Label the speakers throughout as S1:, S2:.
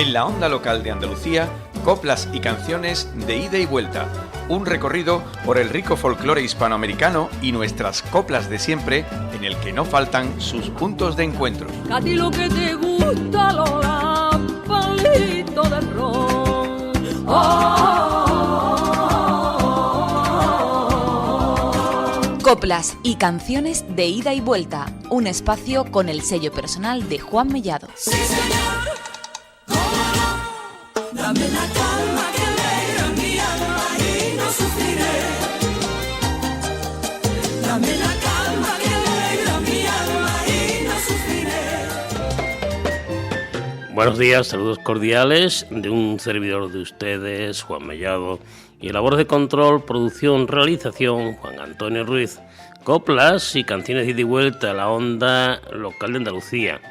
S1: En la onda local de Andalucía, coplas y canciones de ida y vuelta. Un recorrido por el rico folclore hispanoamericano y nuestras coplas de siempre, en el que no faltan sus puntos de encuentro.
S2: A ti lo que te gusta, Lola, palito de ron.
S3: Coplas y canciones de ida y vuelta. Un espacio con el sello personal de Juan Mellado.
S2: Sí, señor, cómo no, dame la calma que alegra mi alma y no sufriré. Dame la calma que alegra mi alma y no sufriré.
S4: Buenos días, saludos cordiales de un servidor de ustedes, Juan Mellado, y labores de control, producción, realización, Juan Antonio Ruiz. Coplas y canciones de ida y vuelta a la onda local de Andalucía,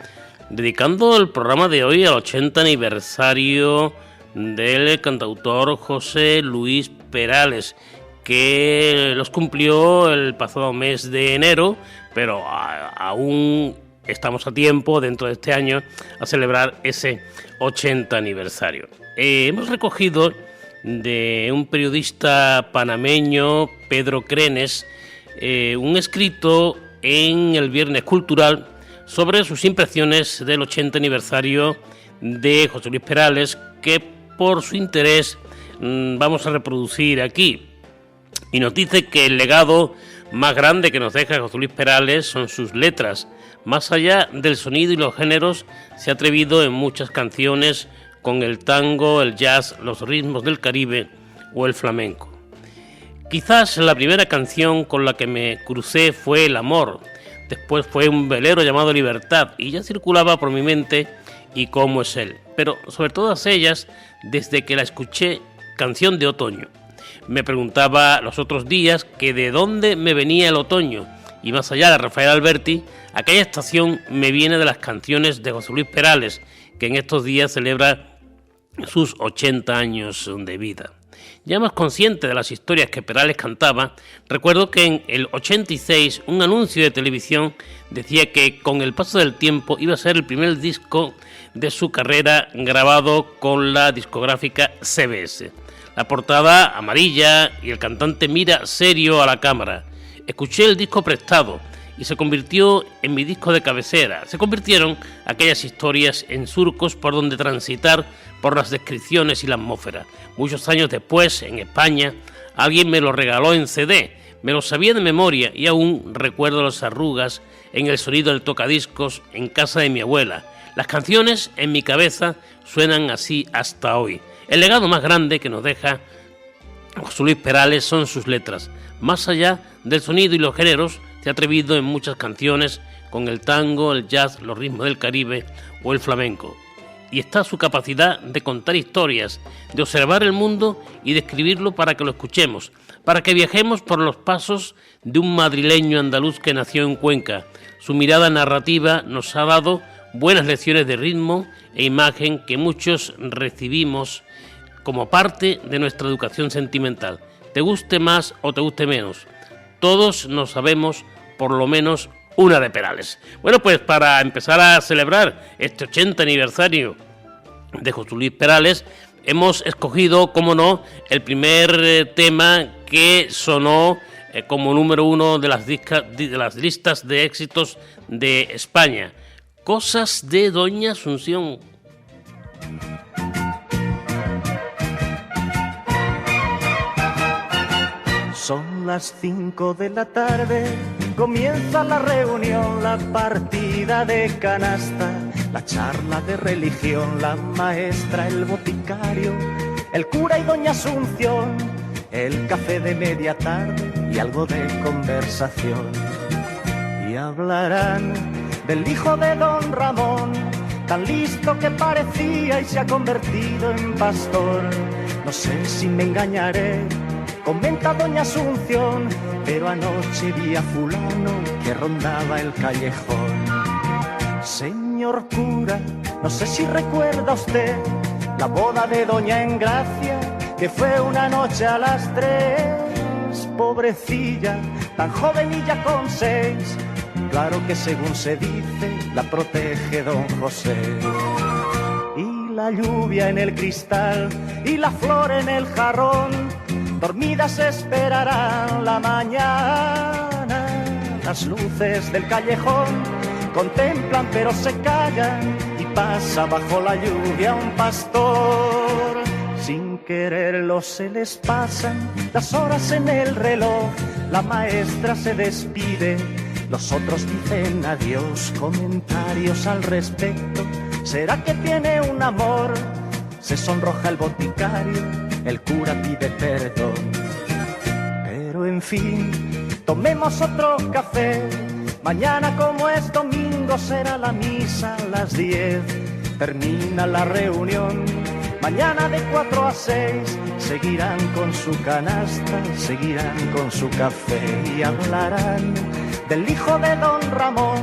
S4: dedicando el programa de hoy al 80 aniversario del cantautor José Luis Perales, que los cumplió el pasado mes de enero, pero aún estamos a tiempo, dentro de este año, a celebrar ese 80 aniversario. Hemos recogido de un periodista panameño, Pedro Crenes, un escrito en el Viernes Cultural sobre sus impresiones del 80 aniversario de José Luis Perales, que por su interés vamos a reproducir aquí. Y nos dice que el legado más grande que nos deja José Luis Perales son sus letras. Más allá del sonido y los géneros, se ha atrevido en muchas canciones con el tango, el jazz, los ritmos del Caribe o el flamenco. Quizás la primera canción con la que me crucé fue El Amor, después fue un velero llamado Libertad, y ya circulaba por mi mente y cómo es él. Pero sobre todas ellas, desde que la escuché, Canción de Otoño. Me preguntaba los otros días que de dónde me venía el otoño, y más allá de Rafael Alberti, aquella estación me viene de las canciones de José Luis Perales, que en estos días celebra sus 80 años de vida. Ya más consciente de las historias que Perales cantaba, recuerdo que en el 86 un anuncio de televisión decía que con el paso del tiempo iba a ser el primer disco de su carrera grabado con la discográfica CBS. La portada amarilla y el cantante mira serio a la cámara. Escuché el disco prestado y se convirtió en mi disco de cabecera. Se convirtieron aquellas historias en surcos por donde transitar por las descripciones y la atmósfera. Muchos años después, en España, alguien me lo regaló en CD. Me lo sabía de memoria y aún recuerdo las arrugas en el sonido del tocadiscos en casa de mi abuela. Las canciones en mi cabeza suenan así hasta hoy. El legado más grande que nos deja José Luis Perales son sus letras. Más allá del sonido y los géneros, se ha atrevido en muchas canciones con el tango, el jazz, los ritmos del Caribe o el flamenco. Y está su capacidad de contar historias, de observar el mundo y de escribirlo para que lo escuchemos, para que viajemos por los pasos de un madrileño andaluz que nació en Cuenca. Su mirada narrativa nos ha dado buenas lecciones de ritmo e imagen que muchos recibimos como parte de nuestra educación sentimental. Te guste más o te guste menos, todos nos sabemos por lo menos una de Perales. Bueno, pues para empezar a celebrar este 80 aniversario de José Luis Perales, hemos escogido, como no, el primer tema que sonó como número uno de las listas de éxitos de España. Cosas de Doña Asunción.
S5: Son las 5 de la tarde, comienza la reunión, la partida de canasta, la charla de religión, la maestra, el boticario, el cura y Doña Asunción, el café de media tarde y algo de conversación. Y hablarán del hijo de Don Ramón, tan listo que parecía y se ha convertido en pastor. No sé si me engañaré, comenta Doña Asunción, pero anoche vi a fulano que rondaba el callejón. Señor cura, no sé si recuerda usted la boda de Doña Engracia, que fue una noche a las 3. Pobrecilla, tan joven y ya con 6, claro que según se dice, la protege Don José. Y la lluvia en el cristal y la flor en el jarrón, dormidas esperarán la mañana. Las luces del callejón contemplan pero se callan y pasa bajo la lluvia un pastor. Sin quererlo se les pasan las horas en el reloj, la maestra se despide, los otros dicen adiós, comentarios al respecto. ¿Será que tiene un amor? Se sonroja el boticario, el cura pide perdón. Pero en fin, tomemos otro café. Mañana, como es domingo, será la misa a las 10. Termina la reunión. Mañana de 4 a 6 seguirán con su canasta, seguirán con su café y hablarán del hijo de don Ramón,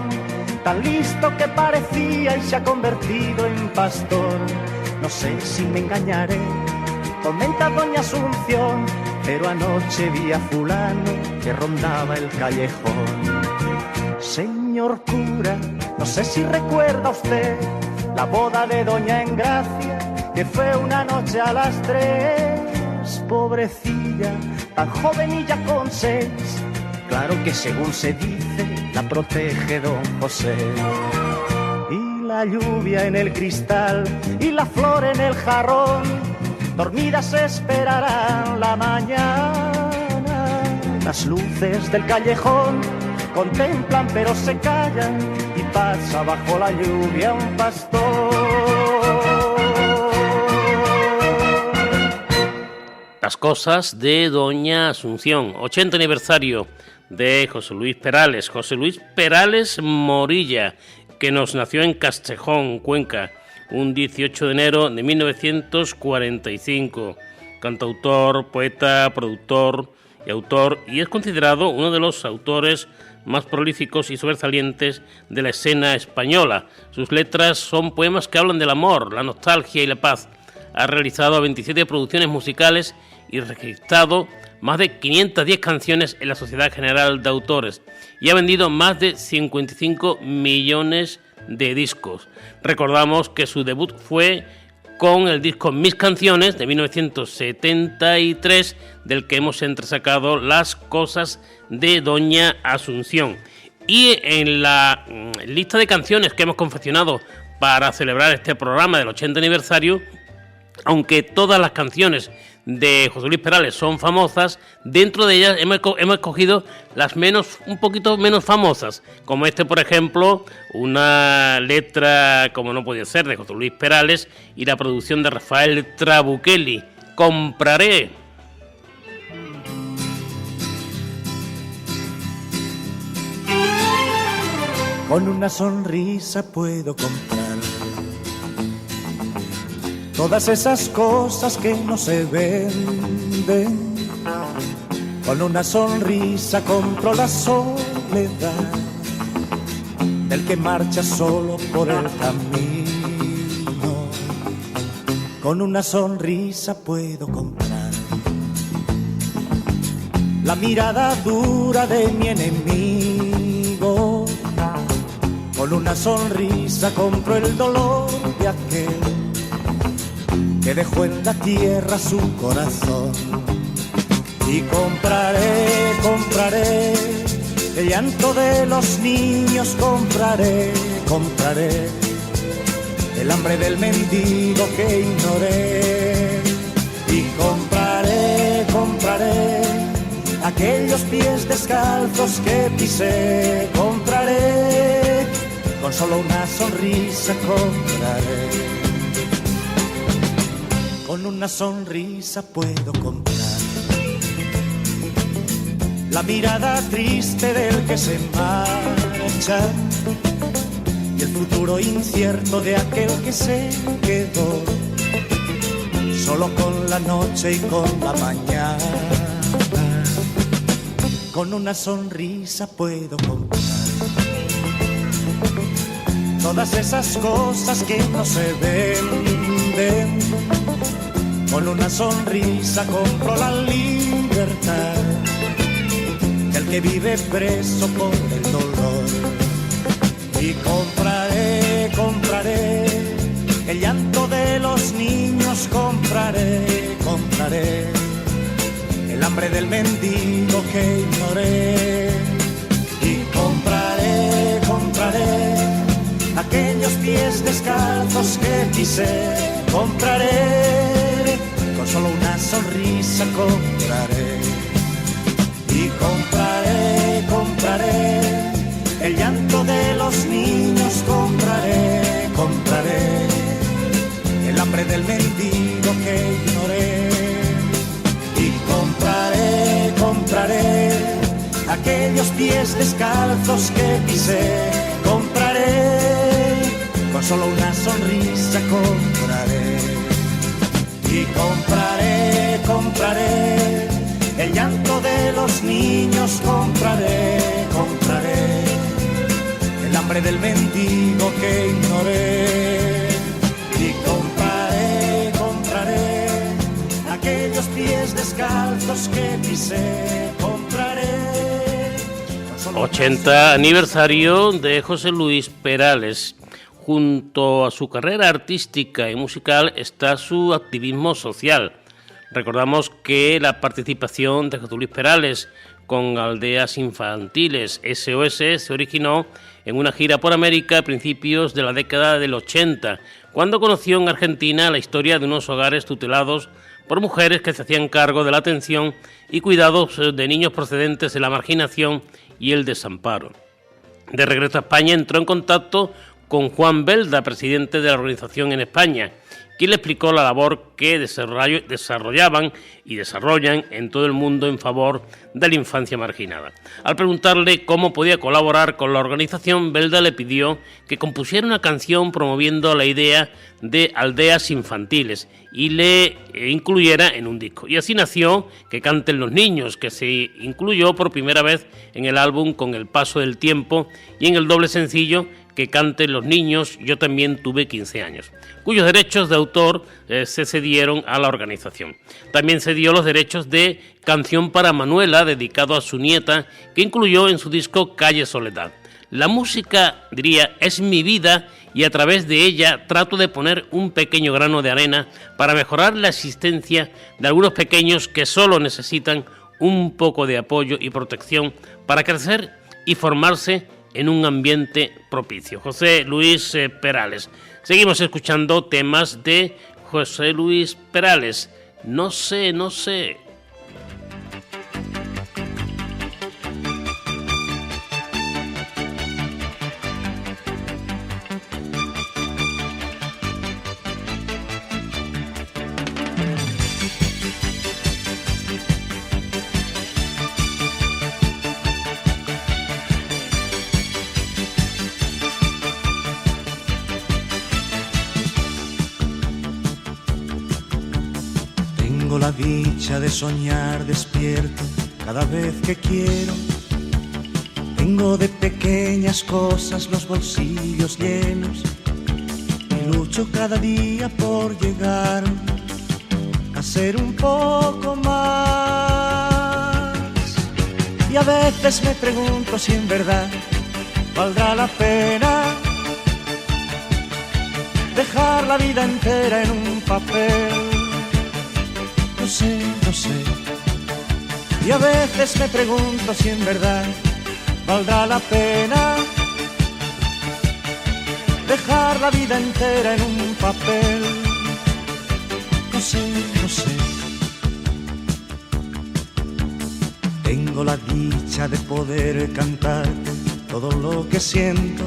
S5: tan listo que parecía y se ha convertido en pastor. No sé si me engañaré, comenta doña Asunción, pero anoche vi a fulano que rondaba el callejón. Señor cura, no sé si recuerda usted la boda de doña Engracia, que fue una noche a las 3. Pobrecilla, tan joven y ya con 6. Claro que según se dice, la protege don José. Y la lluvia en el cristal y la flor en el jarrón, dormidas esperarán la mañana. Las luces del callejón contemplan pero se callan y pasa bajo la lluvia un pastor.
S4: Las cosas de doña Asunción, 80 aniversario de José Luis Perales. José Luis Perales Morilla, que nos nació en Castejón, Cuenca, un 18 de enero de 1945. Cantautor, poeta, productor y autor, y es considerado uno de los autores más prolíficos y sobresalientes de la escena española. Sus letras son poemas que hablan del amor, la nostalgia y la paz. Ha realizado 27 producciones musicales y registrado más de 510 canciones en la Sociedad General de Autores y ha vendido más de 55 millones de discos. Recordamos que su debut fue con el disco Mis Canciones de 1973, del que hemos entresacado Las cosas de doña Asunción. Y en la lista de canciones que hemos confeccionado para celebrar este programa del 80 aniversario, aunque todas las canciones de José Luis Perales son famosas, dentro de ellas hemos escogido las un poquito menos famosas, como por ejemplo, una letra, como no podía ser, de José Luis Perales y la producción de Rafael Trabuchelli, Compraré.
S5: Con una sonrisa puedo comprar todas esas cosas que no se venden. Con una sonrisa compro la soledad del que marcha solo por el camino. Con una sonrisa puedo comprar la mirada dura de mi enemigo. Con una sonrisa compro el dolor de aquel que dejó en la tierra su corazón. Y compraré el llanto de los niños, compraré el hambre del mendigo que ignoré. Y compraré aquellos pies descalzos que pisé, compraré, con solo una sonrisa compraré. Con una sonrisa puedo comprar la mirada triste del que se marcha y el futuro incierto de aquel que se quedó solo con la noche y con la mañana. Con una sonrisa puedo comprar todas esas cosas que no se venden. Con una sonrisa compro la libertad del que vive preso por el dolor. Y compraré el llanto de los compraré el hambre del mendigo que ignoré. Y compraré, compraré aquellos pies descalzos que pisé. Compraré, con solo una sonrisa compraré. Y compraré, compraré el llanto de los niños. Compraré, compraré el hambre del mendigo que ignoré. Y compraré, compraré aquellos pies descalzos que pisé. Compraré, con solo una sonrisa compraré. Y compraré, compraré el llanto de los niños. Compraré, compraré el hambre del mendigo que ignoré. Y compraré, compraré aquellos pies descalzos que pisé. Compraré.
S4: 80 aniversario de José Luis Perales. Junto a su carrera artística y musical está su activismo social. Recordamos que la participación de José Luis Perales con Aldeas Infantiles SOS se originó en una gira por América a principios de la década del 80, cuando conoció en Argentina la historia de unos hogares tutelados por mujeres que se hacían cargo de la atención y cuidados de niños procedentes de la marginación y el desamparo. De regreso a España entró en contacto con Juan Belda, presidente de la organización en España, quien le explicó la labor que desarrollaban y desarrollan en todo el mundo en favor de la infancia marginada. Al preguntarle cómo podía colaborar con la organización, Belda le pidió que compusiera una canción promoviendo la idea de aldeas infantiles y le incluyera en un disco. Y así nació Que canten los niños, que se incluyó por primera vez en el álbum Con el paso del tiempo y en el doble sencillo Que canten los niños, yo también tuve 15 años, cuyos derechos de autor se cedieron a la organización. También cedió los derechos de Canción para Manuela, dedicado a su nieta, que incluyó en su disco Calle Soledad. La música, diría, es mi vida y a través de ella trato de poner un pequeño grano de arena para mejorar la existencia de algunos pequeños que solo necesitan un poco de apoyo y protección para crecer y formarse en un ambiente propicio. José Luis Perales. Seguimos escuchando temas de José Luis Perales. No sé, no sé.
S5: Tengo la dicha de soñar despierto cada vez que quiero. Tengo de pequeñas cosas los bolsillos llenos y lucho cada día por llegar a ser un poco más. Y a veces me pregunto si en verdad valdrá la pena dejar la vida entera en un papel. No sé, no sé. Y a veces me pregunto si en verdad valdrá la pena dejar la vida entera en un papel. No sé, no sé. Tengo la dicha de poder cantarte todo lo que siento,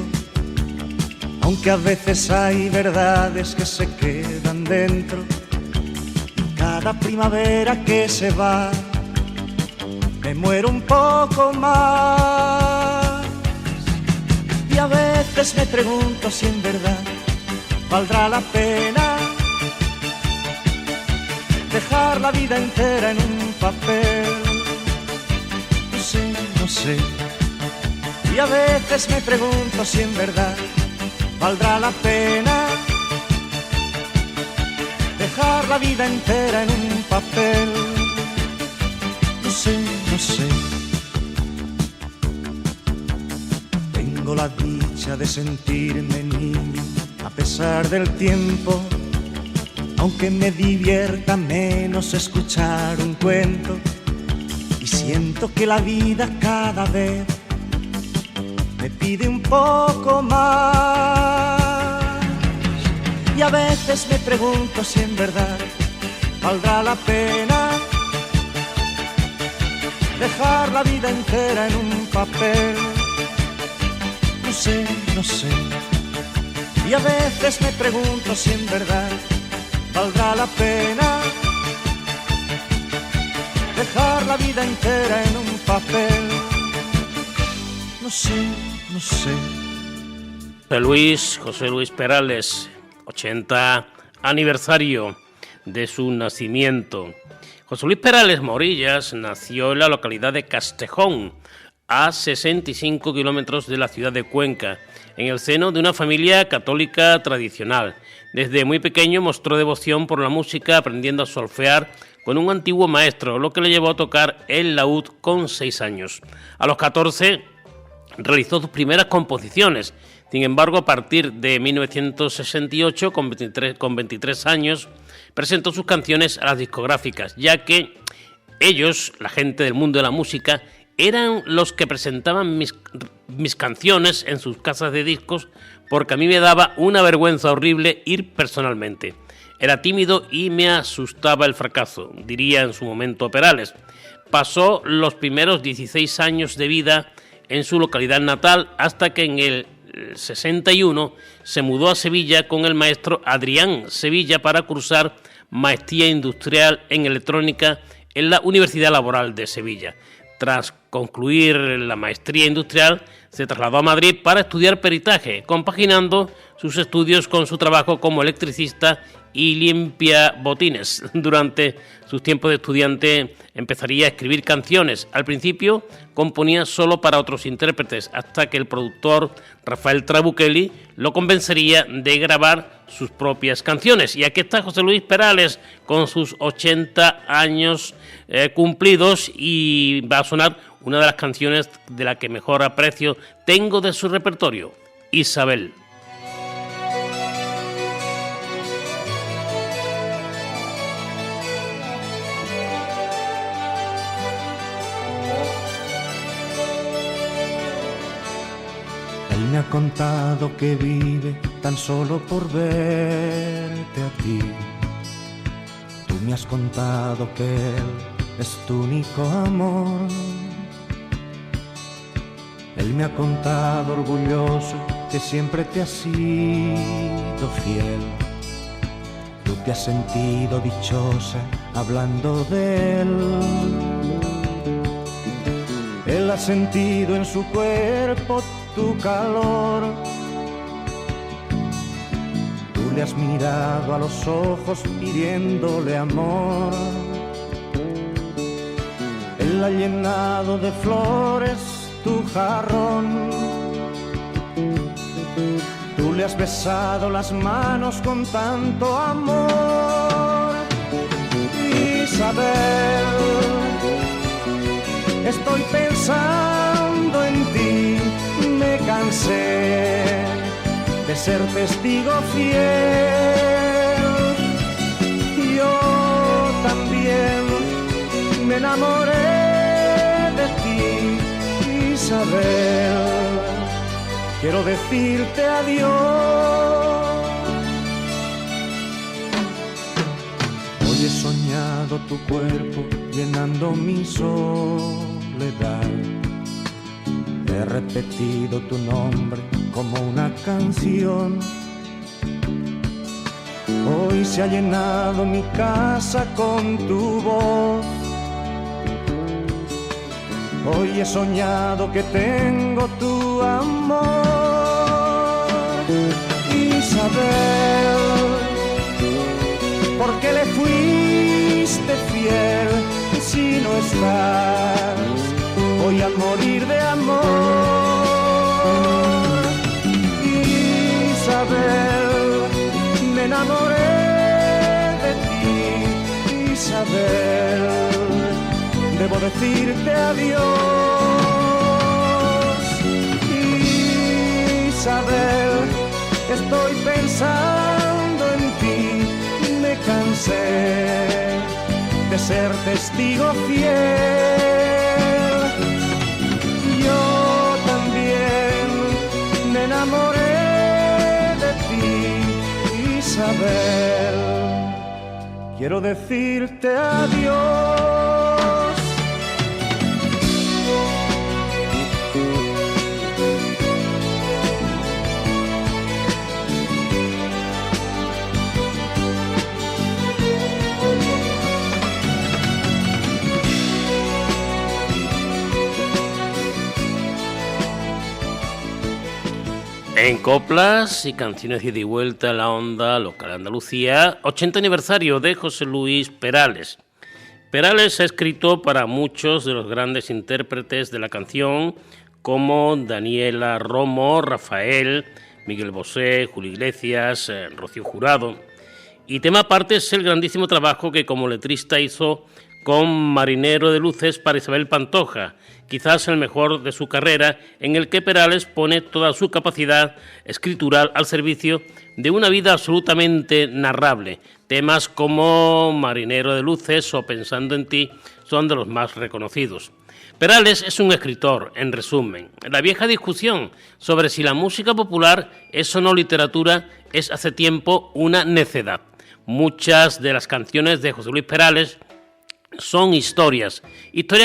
S5: aunque a veces hay verdades que se quedan dentro. Cada primavera que se va, me muero un poco más. Y a veces me pregunto si en verdad valdrá la pena dejar la vida entera en un papel. No sé, no sé. Y a veces me pregunto si en verdad valdrá la pena dejar la vida entera en un papel. No sé, no sé. Tengo la dicha de sentirme niño a pesar del tiempo, aunque me divierta menos escuchar un cuento, y siento que la vida cada vez me pide un poco más. Y a veces me pregunto si en verdad valdrá la pena dejar la vida entera en un papel. No sé, no sé. Y a veces me pregunto si en verdad valdrá la pena dejar la vida entera en un papel. No sé, no sé.
S4: José Luis Perales, 80 aniversario de su nacimiento. José Luis Perales Morillas nació en la localidad de Castejón, a 65 kilómetros de la ciudad de Cuenca, en el seno de una familia católica tradicional. Desde muy pequeño mostró devoción por la música, aprendiendo a solfear con un antiguo maestro, lo que le llevó a tocar el laúd con 6 años. A los 14 realizó sus primeras composiciones. Sin embargo, a partir de 1968, con 23 años, presentó sus canciones a las discográficas, ya que ellos, la gente del mundo de la música, eran los que presentaban mis canciones en sus casas de discos, porque a mí me daba una vergüenza horrible ir personalmente. Era tímido y me asustaba el fracaso, diría en su momento Perales. Pasó los primeros 16 años de vida en su localidad natal, hasta que en el 61 se mudó a Sevilla con el maestro Adrián Sevilla para cursar maestría industrial en electrónica en la Universidad Laboral de Sevilla. Tras concluir la maestría industrial, se trasladó a Madrid para estudiar peritaje, compaginando sus estudios con su trabajo como electricista y limpiabotines. Durante sus tiempos de estudiante empezaría a escribir canciones. Al principio componía solo para otros intérpretes, hasta que el productor Rafael Trabuchelli lo convencería de grabar sus propias canciones. Y aquí está José Luis Perales con sus 80 años cumplidos, y va a sonar una de las canciones de la que mejor aprecio tengo de su repertorio, Isabel.
S5: Él me ha contado que vive tan solo por verte a ti. Tú me has contado que él es tu único amor. Él me ha contado orgulloso que siempre te has sido fiel. Tú te has sentido dichosa hablando de él. Él ha sentido en su cuerpo tu calor. Tú le has mirado a los ojos pidiéndole amor. Él ha llenado de flores tu jarrón. Tú le has besado las manos con tanto amor. Isabel, estoy pensando en ti. Me cansé de ser testigo fiel. Yo también me enamoré de ti, Isabel. Quiero decirte adiós. Hoy he soñado tu cuerpo llenando mi soledad. He repetido tu nombre como una canción. Hoy se ha llenado mi casa con tu voz. Hoy he soñado que tengo tu amor. Isabel, ¿por qué le fuiste fiel si no estás? Voy a morir de amor. Isabel, me enamoré de ti, Isabel. Debo decirte adiós. Isabel, estoy pensando en ti. Me cansé de ser testigo fiel. Yo también me enamoré de ti, Isabel. Quiero decirte adiós.
S4: En coplas y canciones de ida y vuelta en la onda local de Andalucía, 80 aniversario de José Luis Perales. Perales ha escrito para muchos de los grandes intérpretes de la canción, como Daniela Romo, Rafael, Miguel Bosé, Julio Iglesias, Rocío Jurado. Y tema aparte es el grandísimo trabajo que como letrista hizo con Marinero de Luces para Isabel Pantoja, quizás el mejor de su carrera, en el que Perales pone toda su capacidad escritural al servicio de una vida absolutamente narrable. Temas como Marinero de Luces o Pensando en ti son de los más reconocidos. Perales es un escritor, en resumen. La vieja discusión sobre si la música popular es o no literatura es hace tiempo una necedad. Muchas de las canciones de José Luis Perales son historias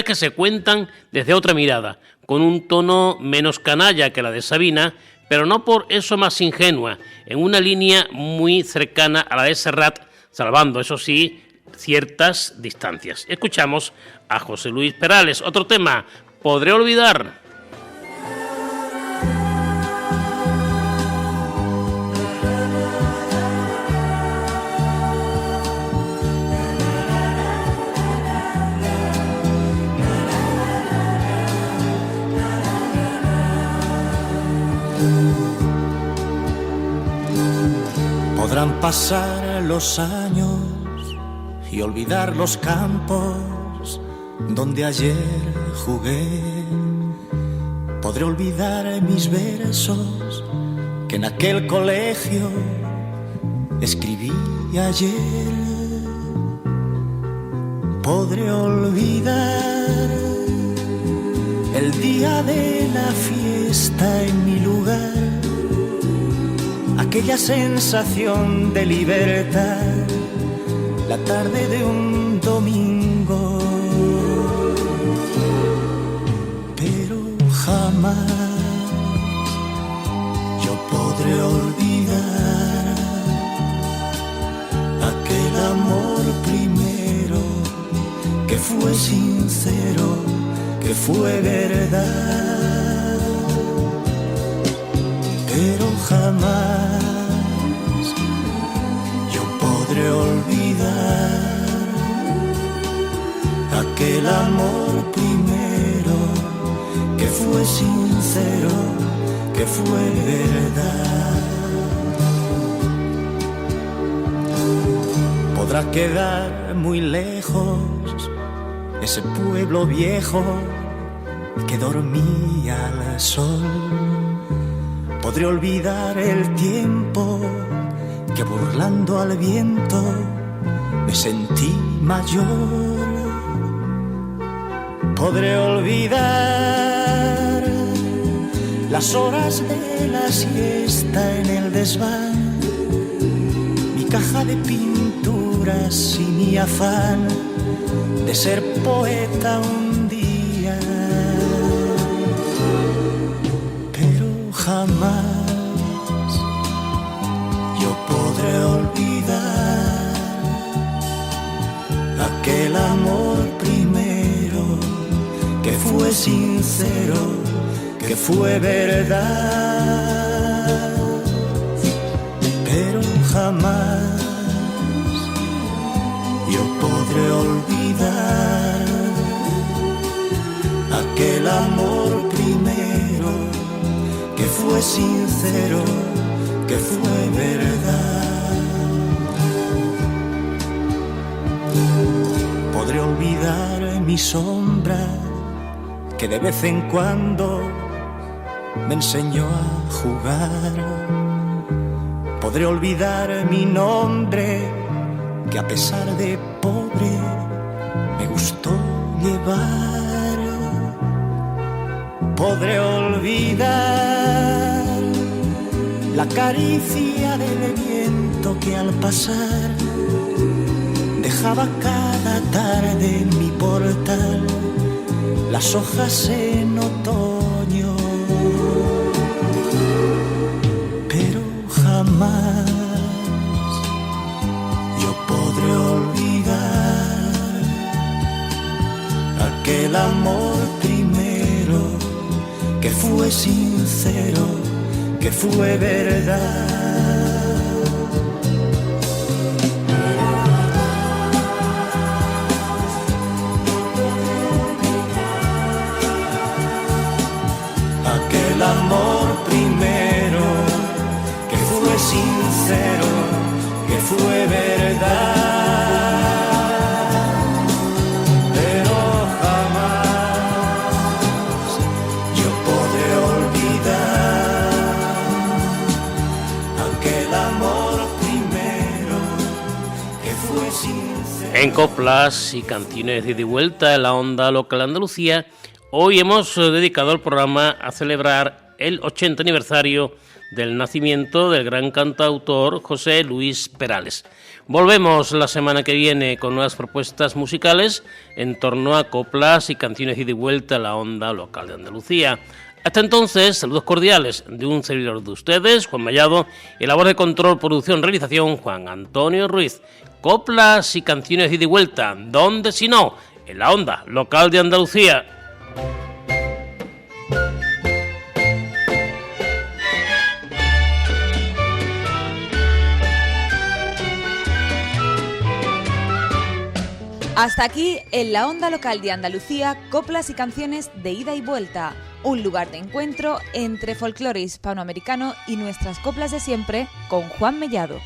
S4: que se cuentan desde otra mirada, con un tono menos canalla que la de Sabina, pero no por eso más ingenua, en una línea muy cercana a la de Serrat, salvando, eso sí, ciertas distancias. Escuchamos a José Luis Perales. Otro tema, ¿podré olvidar?
S5: Podrán pasar los años y olvidar los campos donde ayer jugué. Podré olvidar mis versos que en aquel colegio escribí ayer. Podré olvidar el día de la fiesta en mi lugar, aquella sensación de libertad, la tarde de un domingo. Pero jamás yo podré olvidar aquel amor primero que fue sincero, que fue verdad. Pero jamás yo podré olvidar aquel amor primero que fue sincero, que fue verdad. Podrá quedar muy lejos ese pueblo viejo que dormía al sol. Podré olvidar el tiempo que burlando al viento me sentí mayor. Podré olvidar las horas de la siesta en el desván, mi caja de pinturas y mi afán de ser poeta un día. Pero jamás yo podré olvidar aquel amor primero que fue sincero, que fue verdad. Pero jamás yo podré olvidar aquel amor primero que fue sincero, que fue verdad. Podré olvidar mi sombra que de vez en cuando me enseñó a jugar. Podré olvidar mi nombre que a pesar de pobre me gustó llevar. Podré olvidar la caricia del viento que al pasar dejaba cada tarde en mi portal las hojas en otoño, pero jamás yo podré olvidar aquel amor primero que fue sincero, que fue verdad. Aquel amor primero que fue sincero, que fue verdad, pero jamás yo podré olvidar aquel amor primero que fue sincero.
S4: En coplas y canciones de ida y vuelta en la onda local de Andalucía, hoy hemos dedicado el programa a celebrar el 80 aniversario del nacimiento del gran cantautor José Luis Perales. Volvemos la semana que viene con nuevas propuestas musicales en torno a coplas y canciones de ida y vuelta a la onda local de Andalucía. Hasta entonces, saludos cordiales de un servidor de ustedes, Juan Mellado, y labor de control, producción, realización, Juan Antonio Ruiz. Coplas y canciones de ida y vuelta, ¿dónde si no? En la onda local de Andalucía.
S3: Hasta aquí, en la onda local de Andalucía, coplas y canciones de ida y vuelta, un lugar de encuentro entre folclore hispanoamericano y nuestras coplas de siempre, con Juan Mellado.